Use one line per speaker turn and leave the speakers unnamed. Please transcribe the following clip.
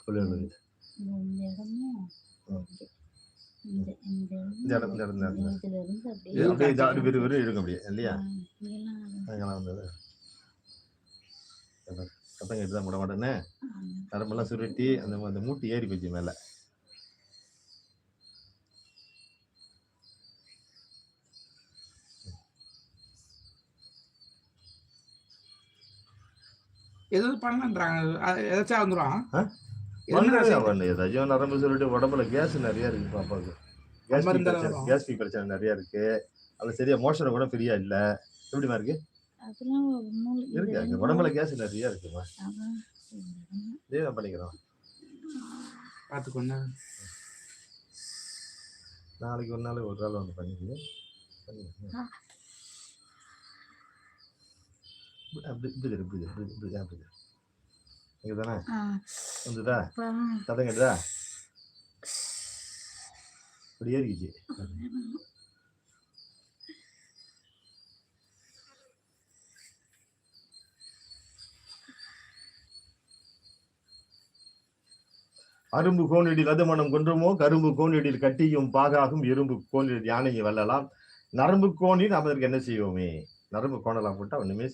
புள்ளிகளுக்கு
இந்த இடமும் இந்த இந்த
இந்த இடம் இந்த இடம் இந்த
இதுல இருந்து
இது அப்படியே ஜாடி வெறு வெறு இழுக்கும் அப்படியே இல்லையா
இங்கெல்லாம்
அங்கெல்லாம் வந்தது சத்தம் கேட்டுதான் விட மாட்டேன்னு நரம்பெல்லாம் சுருட்டி அந்த மூட்டி ஏறி போச்சு மேல.
எதுவும் பண்ணலன்றாங்க. ஏதாச்சும் வந்துடும்.
ஏதாச்சும் நரம்பு சொல்லிட்டு உடம்புல கேஸ் நிறைய இருக்கு பாப்பாவுக்கு. கேஸ்ட்ரிக் பிரச்சனை நிறைய இருக்கு. அது சரியா மோஷன் கூட ஃப்ரீயா இல்ல. எப்படிமா இருக்கு? இருக்கு உடம்புல கேஸ் நிறைய இருக்குமா. இதே பண்ணிக்கிறோம்.
பார்த்துக்கோங்க.
நாளைக்கு ஒரு நாள் ஒரு நாள் வந்து பண்ணிக்கங்க. இங்கதானே வந்துதா சத்தம் கேட்டுதா இப்படி ஏறிக்குச்சு. அரும்பு கோணிடில் அதுமணம் கொன்றுமோ கரும்பு கோணிடில் கட்டியும் பாகாகும் எறும்பு கோணில் யானையை வெல்லலாம். நரம்பு கோணில் நாம் அதற்கு என்ன செய்வோமே? நரம்பு கோணலாம் போட்டா ஒண்ணுமே